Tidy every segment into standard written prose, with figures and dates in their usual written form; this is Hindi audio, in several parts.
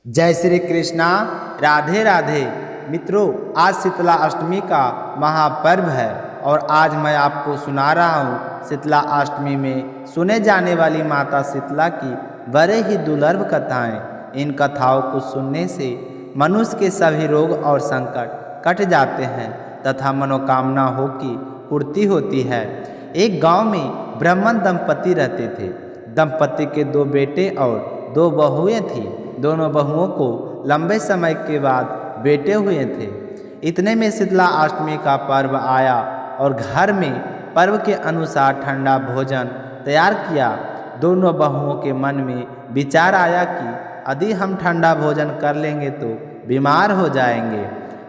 जय श्री कृष्णा। राधे राधे। मित्रों, आज शीतला अष्टमी का महापर्व है और आज मैं आपको सुना रहा हूँ शीतला अष्टमी में सुने जाने वाली माता शीतला की बड़े ही दुर्लभ कथाएं। इन कथाओं को सुनने से मनुष्य के सभी रोग और संकट कट जाते हैं तथा मनोकामनाओं की पूर्ति होती है। एक गांव में ब्राह्मण दंपति रहते थे। दंपति के 2 बेटे और 2 बहुएं थीं। दोनों बहुओं को लंबे समय के बाद बेटे हुए थे। इतने में शीतला अष्टमी का पर्व आया और घर में पर्व के अनुसार ठंडा भोजन तैयार किया। दोनों बहुओं के मन में विचार आया कि यदि हम ठंडा भोजन कर लेंगे तो बीमार हो जाएंगे।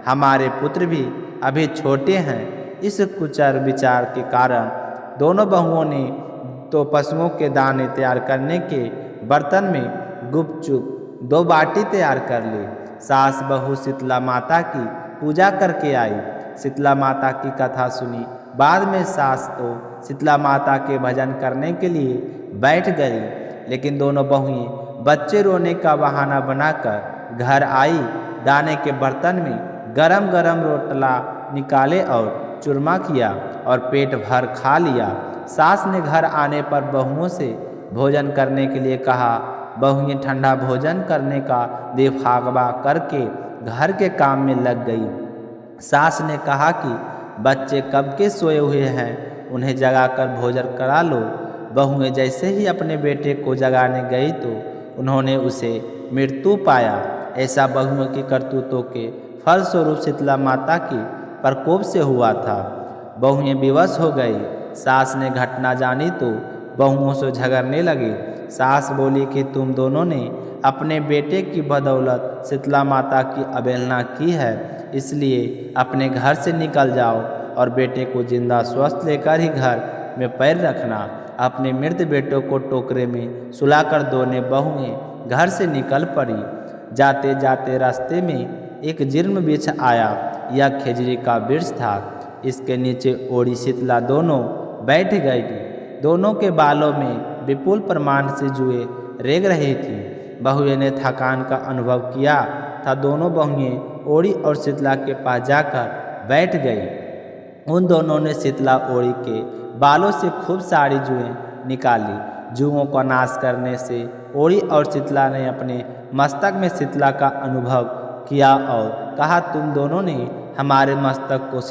हमारे पुत्र भी अभी छोटे हैं। इस कुचर विचार के कारण दोनों बहुओं ने तो पशुओं के दाने तैयार करने के बर्तन में गुपचुप 2 बाटी तैयार कर ली। सास बहू शीतला माता की पूजा करके आई। शीतला माता की कथा सुनी। बाद में सास तो शीतला माता के भजन करने के लिए बैठ गई, लेकिन दोनों बहुएं बच्चे रोने का बहाना बनाकर घर आई। दाने के बर्तन में गरम गरम रोटला निकाले और चूरमा किया और पेट भर खा लिया। सास ने घर आने पर बहुओं से भोजन करने के लिए कहा। बहुएं ठंडा भोजन करने का दिखावा करके घर के काम में लग गई। सास ने कहा कि बच्चे कब के सोए हुए हैं, उन्हें जगाकर भोजन करा लो। बहुएं जैसे ही अपने बेटे को जगाने गई तो उन्होंने उसे मृत्यु पाया। ऐसा बहुओं की करतूतों के फलस्वरूप शीतला माता की प्रकोप से हुआ था। बहुएं विवश हो गई। सास ने घटना जानी तो बहुओं से झगड़ने लगी। सास बोली कि तुम दोनों ने अपने बेटे की बदौलत शीतला माता की अवहेलना की है, इसलिए अपने घर से निकल जाओ और बेटे को जिंदा स्वस्थ लेकर ही घर में पैर रखना। अपने मृत बेटों को टोकरे में सुलाकर दोनों बहुएं घर से निकल पड़ी। जाते जाते रास्ते में एक जीर्ण वृक्ष आया। यह खेजड़ी का वृक्ष था। इसके नीचे ओढ़ी शीतला दोनों बैठ गई। दोनों के बालों में विपुल प्रमाण से जुए रेंग रही थी। बहुएं ने थकान का अनुभव किया था। दोनों बहुएं ओड़ी और शीतला के पास जाकर बैठ गई। उन दोनों ने शीतला ओड़ी के बालों से खूब सारी जुएं निकाली। जुओं का नाश करने से ओड़ी और शीतला ने अपने मस्तक में शीतला का अनुभव किया और कहा, तुम दोनों ने हमारे मस्तक को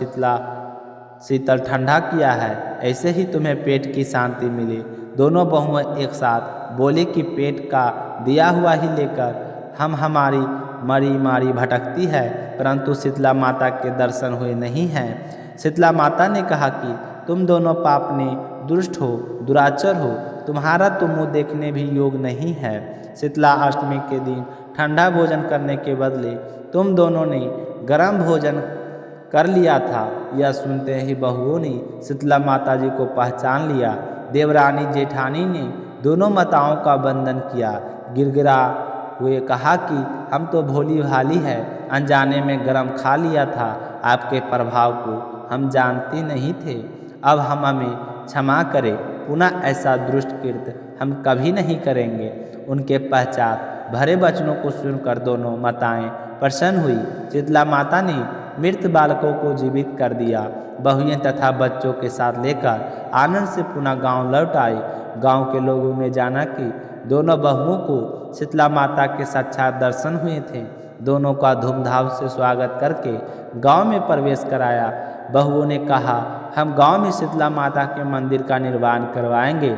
शीतल ठंडा किया है, ऐसे ही तुम्हें पेट की शांति मिले। दोनों बहुएं एक साथ बोले कि पेट का दिया हुआ ही लेकर हम हमारी मरी मारी भटकती है, परंतु शीतला माता के दर्शन हुए नहीं हैं। शीतला माता ने कहा कि तुम दोनों पापने दुष्ट हो, दुराचर हो, तुम्हारा तो मुँह देखने भी योग नहीं है। शीतला अष्टमी के दिन ठंडा भोजन करने के बदले तुम दोनों ने गर्म भोजन कर लिया था। यह सुनते ही बहुओं ने शीतला माता जी को पहचान लिया। देवरानी जेठानी ने दोनों माताओं का वंदन किया। गिड़गिड़ा हुए कहा कि हम तो भोली भाली है, अनजाने में गरम खा लिया था। आपके प्रभाव को हम जानते नहीं थे। अब हम हमें क्षमा करें, पुनः ऐसा दुष्ट कृत्य हम कभी नहीं करेंगे। उनके पश्चात भरे वचनों को सुनकर दोनों माताएं प्रसन्न हुई। शीतला माता ने मृत बालकों को जीवित कर दिया। बहुएं तथा बच्चों के साथ लेकर आनंद से पुनः गांव लौट आई। गांव के लोगों ने जाना कि दोनों बहुओं को शीतला माता के साक्षात दर्शन हुए थे। दोनों का धूमधाम से स्वागत करके गांव में प्रवेश कराया। बहुओं ने कहा, हम गांव में शीतला माता के मंदिर का निर्माण करवाएंगे।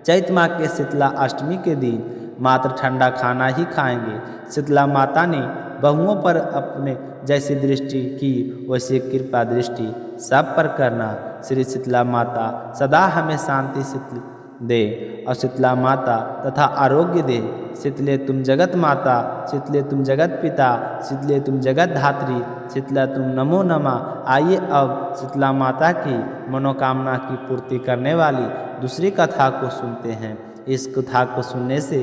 चैत माह के शीतला अष्टमी के दिन मात्र ठंडा खाना ही खाएंगे। शीतला माता ने बहुओं पर अपने जैसी दृष्टि की वैसी कृपा दृष्टि सब पर करना। श्री शीतला माता सदा हमें शांति शीतल दे और शीतला माता तथा आरोग्य दे। शीतले तुम जगत माता, शीतले तुम जगत पिता, शीतले तुम जगत धात्री, शीतला तुम नमो नमः। आइए अब शीतला माता की मनोकामना की पूर्ति करने वाली दूसरी कथा को सुनते हैं। इस कथा को सुनने से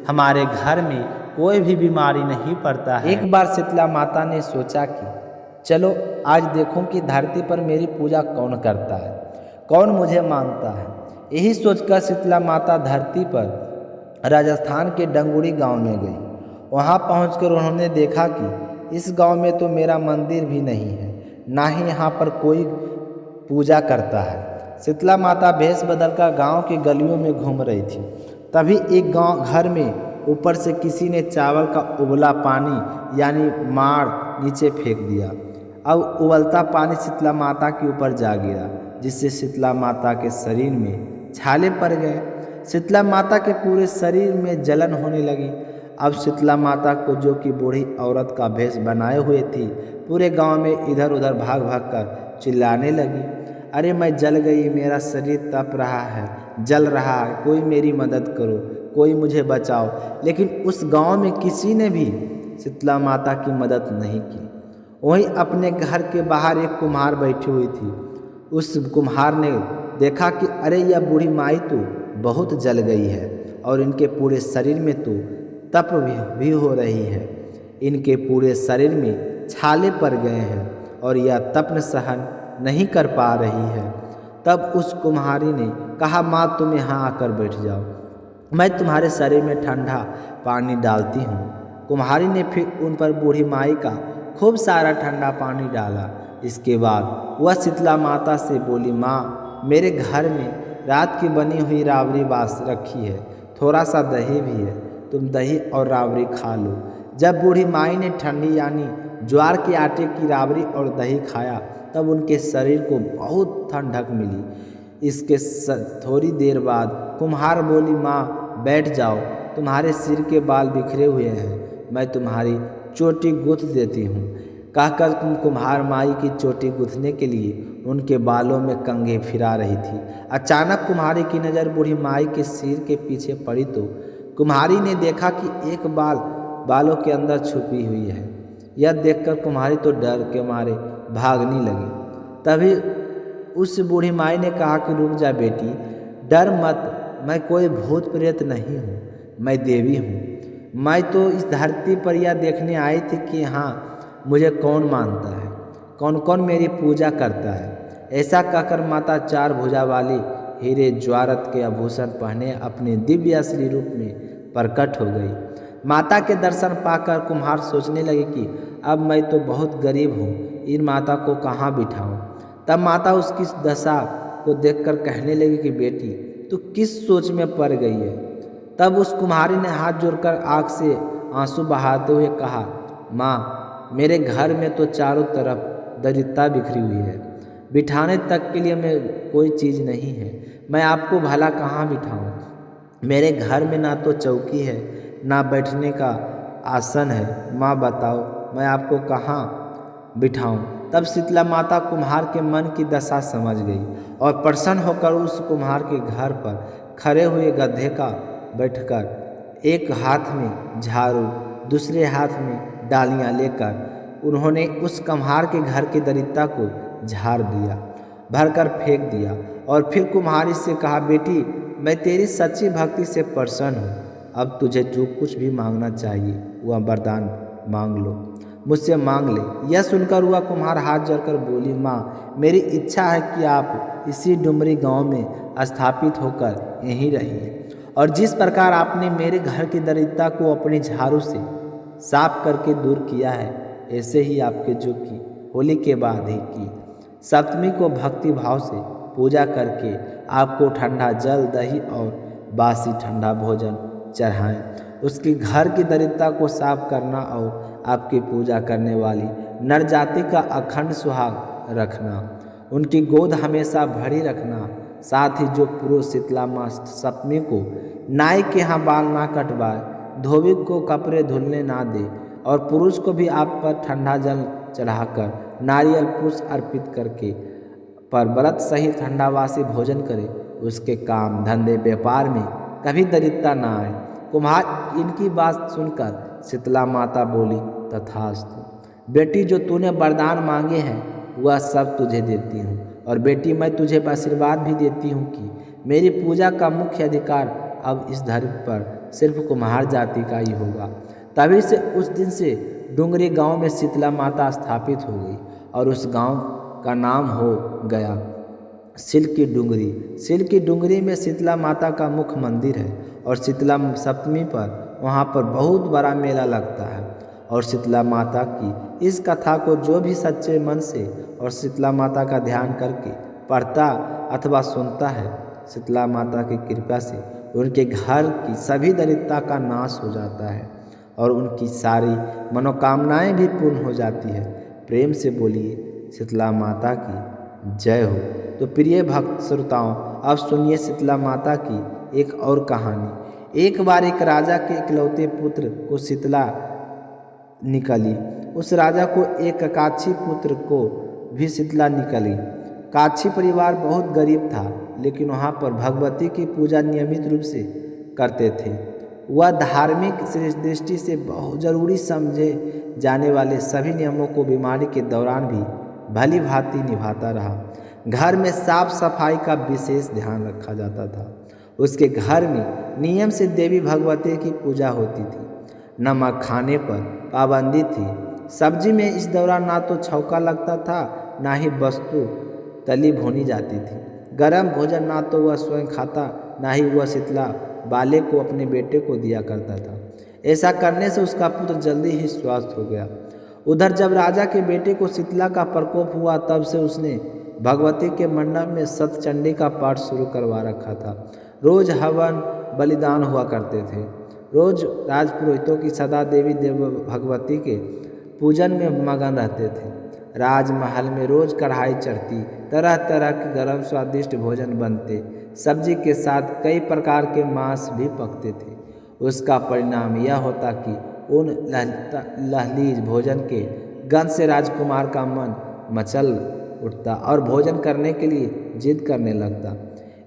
हमारे घर में कोई भी बीमारी नहीं पड़ता है। एक बार शीतला माता ने सोचा कि चलो आज देखूं कि धरती पर मेरी पूजा कौन करता है, कौन मुझे मानता है। यही सोचकर शीतला माता धरती पर राजस्थान के डंगुरी गांव में गई। वहाँ पहुंचकर उन्होंने देखा कि इस गांव में तो मेरा मंदिर भी नहीं है, ना ही यहाँ पर कोई पूजा करता है। शीतला माता भेष बदलकर गांव की गलियों में घूम रही थी। तभी एक गांव घर में ऊपर से किसी ने चावल का उबला पानी यानी माड़ नीचे फेंक दिया। अब उबलता पानी शीतला माता के ऊपर जा गिरा, जिससे शीतला माता के शरीर में छाले पड़ गए। शीतला माता के पूरे शरीर में जलन होने लगी। अब शीतला माता को, जो कि बूढ़ी औरत का भेष बनाए हुए थी, पूरे गांव में इधर उधर भाग भाग कर चिल्लाने लगी, अरे मैं जल गई, मेरा शरीर तप रहा है, जल रहा है, कोई मेरी मदद करो, कोई मुझे बचाओ। लेकिन उस गांव में किसी ने भी शीतला माता की मदद नहीं की। वहीं अपने घर के बाहर एक कुम्हार बैठी हुई थी। उस कुम्हार ने देखा कि अरे यह बूढ़ी माई तो बहुत जल गई है और इनके पूरे शरीर में तो तप भी हो रही है, इनके पूरे शरीर में छाले पड़ गए हैं और यह तप सहन नहीं कर पा रही है। तब उस कुम्हारी ने कहा, माँ तुम यहाँ आकर बैठ जाओ, मैं तुम्हारे शरीर में ठंडा पानी डालती हूँ। कुम्हारी ने फिर उन पर बूढ़ी माई का खूब सारा ठंडा पानी डाला। इसके बाद वह शीतला माता से बोली, माँ मेरे घर में रात की बनी हुई राबड़ी बास रखी है, थोड़ा सा दही भी है, तुम दही और राबड़ी खा लो। जब बूढ़ी माई ने ठंडी यानी ज्वार के आटे की राबड़ी और दही खाया, तब उनके शरीर को बहुत ठंडक मिली। इसके थोड़ी देर बाद कुम्हार बोली, माँ बैठ जाओ, तुम्हारे सिर के बाल बिखरे हुए हैं, मैं तुम्हारी चोटी गूँथ देती हूँ। कहकर कुम्हार माई की चोटी गूँथने के लिए उनके बालों में कंघे फिरा रही थी। अचानक कुम्हारी की नज़र बूढ़ी माई के सिर के पीछे पड़ी तो कुम्हारी ने देखा कि एक बालों के अंदर छुपी हुई है। यह देखकर कुम्हारी तो डर के मारे भागने लगी। तभी उस बूढ़ी माई ने कहा कि रुक जा बेटी, डर मत, मैं कोई भूत प्रेत नहीं हूँ, मैं देवी हूँ। मैं तो इस धरती पर यह देखने आई थी कि हाँ मुझे कौन मानता है, कौन कौन मेरी पूजा करता है। ऐसा कहकर माता चार भुजा वाली हीरे ज्वारत के आभूषण पहने अपने दिव्य असली रूप में प्रकट हो गई। माता के दर्शन पाकर कुम्हार सोचने लगे कि अब मैं तो बहुत गरीब हूँ, इन माता को कहाँ बिठाऊँ। तब माता उसकी दशा को देखकर कहने लगी कि बेटी तू किस सोच में पड़ गई है। तब उस कुम्हारी ने हाथ जोड़कर आँख से आंसू बहाते हुए कहा, माँ मेरे घर में तो चारों तरफ दरिद्रता बिखरी हुई है, बिठाने तक के लिए मैं कोई चीज़ नहीं है, मैं आपको भला कहाँ बिठाऊँ। मेरे घर में ना तो चौकी है, ना बैठने का आसन है, माँ बताओ मैं आपको कहाँ बिठाऊँ। तब शीतला माता कुम्हार के मन की दशा समझ गई और प्रसन्न होकर उस कुम्हार के घर पर खड़े हुए गधे का बैठकर एक हाथ में झाड़ू दूसरे हाथ में डालियाँ लेकर उन्होंने उस कुम्हार के घर की दरिद्रता को झाड़ दिया, भरकर फेंक दिया और फिर कुम्हारी से कहा, बेटी मैं तेरी सच्ची भक्ति से प्रसन्न हूँ, अब तुझे जो कुछ भी मांगना चाहिए वह वरदान मांग लो, मुझसे मांग ले। यह सुनकर वह कुम्हार हाथ जोड़कर बोली, माँ मेरी इच्छा है कि आप इसी डुमरी गांव में स्थापित होकर यहीं रहिए और जिस प्रकार आपने मेरे घर की दरिद्रता को अपने झाड़ू से साफ करके दूर किया है, ऐसे ही आपके जो की होली के बाद ही की सप्तमी को भक्ति भाव से पूजा करके आपको ठंडा जल दही और बासी ठंडा भोजन चढ़ाएं। उसके घर की दरिद्रता को साफ करना और आपकी पूजा करने वाली नर जाति का अखंड सुहाग रखना, उनकी गोद हमेशा भरी रखना। साथ ही जो पुरुष शीतला मास सप्तमी को नाई के यहाँ बाल ना कटवाए, धोबी को कपड़े धुलने ना दे और पुरुष को भी आप पर ठंडा जल चढ़ाकर नारियल पुष्प अर्पित करके पर व्रत सहित ठंडावासी भोजन करे, उसके काम धंधे व्यापार में कभी दरिद्रता ना आए। कुम्हार इनकी बात सुनकर शीतला माता बोली, तथास्तु बेटी, जो तूने वरदान मांगे हैं वह सब तुझे देती हूँ और बेटी मैं तुझे आशीर्वाद भी देती हूँ कि मेरी पूजा का मुख्य अधिकार अब इस धरती पर सिर्फ कुम्हार जाति का ही होगा। तभी से उस दिन से डुंगरी गांव में शीतला माता स्थापित हो गई और उस गांव का नाम हो गया सिल्की डुंगरी। सिल्की डुंगरी में शीतला माता का मुख्य मंदिर है और शीतला सप्तमी पर वहाँ पर बहुत बड़ा मेला लगता है। और शीतला माता की इस कथा को जो भी सच्चे मन से और शीतला माता का ध्यान करके पढ़ता अथवा सुनता है, शीतला माता की कृपा से उनके घर की सभी दरिद्रता का नाश हो जाता है और उनकी सारी मनोकामनाएं भी पूर्ण हो जाती है। प्रेम से बोलिए शीतला माता की जय हो। तो प्रिय भक्त श्रोताओं, अब सुनिए शीतला माता की एक और कहानी। एक बार एक राजा के इकलौते पुत्र को शीतला निकली। उस राजा को एक काछी पुत्र को भी शीतला निकली। काछी परिवार बहुत गरीब था, लेकिन वहाँ पर भगवती की पूजा नियमित रूप से करते थे। वह धार्मिक दृष्टि से बहुत जरूरी समझे जाने वाले सभी नियमों को बीमारी के दौरान भी भली भांति निभाता रहा। घर में साफ सफाई का विशेष ध्यान रखा जाता था। उसके घर में नियम से देवी भगवती की पूजा होती थी। नमक खाने पर पाबंदी थी। सब्जी में इस दौरान ना तो छौंका लगता था, ना ही वस्तु तली भुनी जाती थी। गरम भोजन ना तो वह स्वयं खाता, ना ही वह शीतला बाले को अपने बेटे को दिया करता था। ऐसा करने से उसका पुत्र जल्दी ही स्वस्थ हो गया। उधर जब राजा के बेटे को शीतला का प्रकोप हुआ, तब से उसने भगवती के मंडप में सतचंडी का पाठ शुरू करवा रखा था। रोज हवन बलिदान हुआ करते थे। रोज राजपुरोहितों की सदा देवी देव भगवती के पूजन में मगन रहते थे। राजमहल में रोज कढ़ाई चढ़ती, तरह तरह के गर्म स्वादिष्ट भोजन बनते, सब्जी के साथ कई प्रकार के मांस भी पकते थे। उसका परिणाम यह होता कि उन लहलीज भोजन के गंध से राजकुमार का मन मचल उठता और भोजन करने के लिए जिद करने लगता।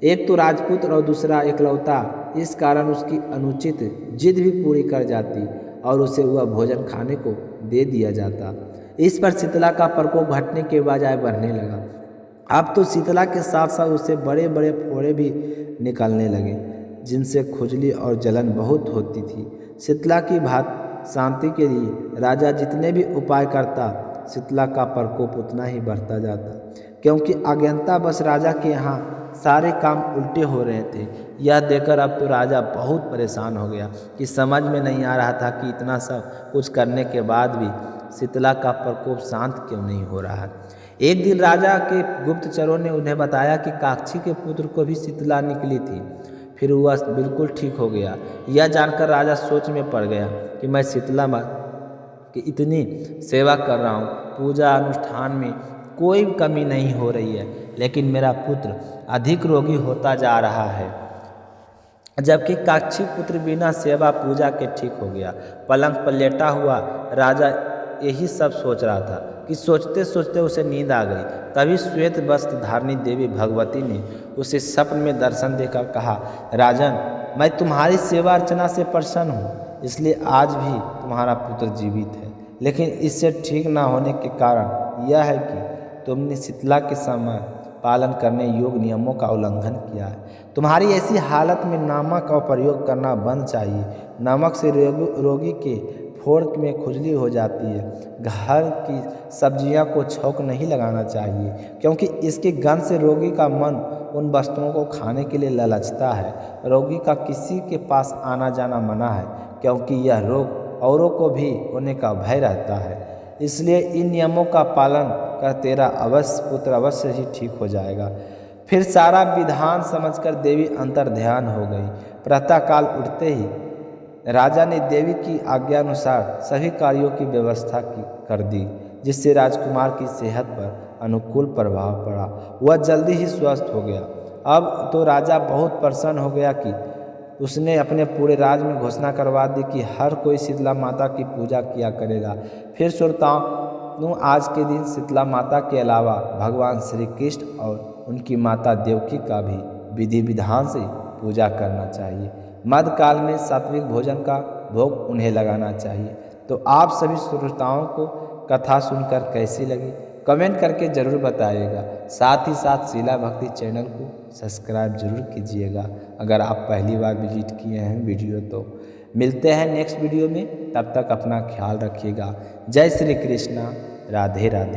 एक तो राजपुत्र और दूसरा इकलौता, इस कारण उसकी अनुचित जिद भी पूरी कर जाती और उसे वह भोजन खाने को दे दिया जाता। इस पर शीतला का प्रकोप घटने के बजाय बढ़ने लगा। अब तो शीतला के साथ साथ उसे बड़े बड़े फोड़े भी निकलने लगे, जिनसे खुजली और जलन बहुत होती थी। शीतला की बात शांति के लिए राजा जितने भी उपाय करता, शीतला का प्रकोप उतना ही बढ़ता जाता, क्योंकि अज्ञानता बस राजा के यहाँ सारे काम उल्टे हो रहे थे। यह देखकर अब तो राजा बहुत परेशान हो गया कि समझ में नहीं आ रहा था कि इतना सब कुछ करने के बाद भी शीतला का प्रकोप शांत क्यों नहीं हो रहा है। एक दिन राजा के गुप्तचरों ने उन्हें बताया कि काक्षी के पुत्र को भी शीतला निकली थी। फिर वह बिल्कुल ठीक हो गया। यह जानकर राजा सोच में पड़ गया कि मैं शीतला माँ की इतनी सेवा कर रहा हूँ, पूजा अनुष्ठान में कोई कमी नहीं हो रही है, लेकिन मेरा पुत्र अधिक रोगी होता जा रहा है, जबकि काक्षी पुत्र बिना सेवा पूजा के ठीक हो गया। पलंग पर लेटा हुआ राजा यही सब सोच रहा था कि सोचते सोचते उसे नींद आ गई। तभी श्वेत वस्त्र धारणी देवी भगवती ने उसे स्वप्न में दर्शन देकर कहा, राजन, मैं तुम्हारी सेवा अर्चना से प्रसन्न हूँ, इसलिए आज भी तुम्हारा पुत्र जीवित है। लेकिन इससे ठीक न होने के कारण यह है कि तुमने शीतला के समय पालन करने योग्य नियमों का उल्लंघन किया है। तुम्हारी ऐसी हालत में नमक का प्रयोग करना बंद चाहिए। नमक से रोगी के फोड़ में खुजली हो जाती है। घर की सब्जियां को छौंक नहीं लगाना चाहिए, क्योंकि इसके गंध से रोगी का मन उन वस्तुओं को खाने के लिए ललचता है। रोगी का किसी के पास आना जाना मना है, क्योंकि यह रोग औरों को भी होने का भय रहता है। इसलिए इन नियमों का पालन कर तेरा पुत्र अवश्य ही ठीक हो जाएगा। फिर सारा विधान समझकर देवी अंतर ध्यान हो गई। प्रातःकाल उठते ही राजा ने देवी की आज्ञा अनुसार सभी कार्यों की व्यवस्था कर दी, जिससे राजकुमार की सेहत पर अनुकूल प्रभाव पड़ा। वह जल्दी ही स्वस्थ हो गया। अब तो राजा बहुत प्रसन्न हो गया कि उसने अपने पूरे राज्य में घोषणा करवा दी कि हर कोई शीतला माता की पूजा किया करेगा। फिर श्रोताओं, आज के दिन शीतला माता के अलावा भगवान श्री कृष्ण और उनकी माता देवकी का भी विधि विधान से पूजा करना चाहिए। मध्यकाल में सात्विक भोजन का भोग उन्हें लगाना चाहिए। तो आप सभी श्रोताओं को कथा सुनकर कैसी लगी, कमेंट करके ज़रूर बताइएगा। साथ ही साथ शीला भक्ति चैनल को सब्सक्राइब जरूर कीजिएगा अगर आप पहली बार विजिट किए हैं वीडियो तो। मिलते हैं नेक्स्ट वीडियो में, तब तक अपना ख्याल रखिएगा। जय श्री कृष्णा, राधे राधे।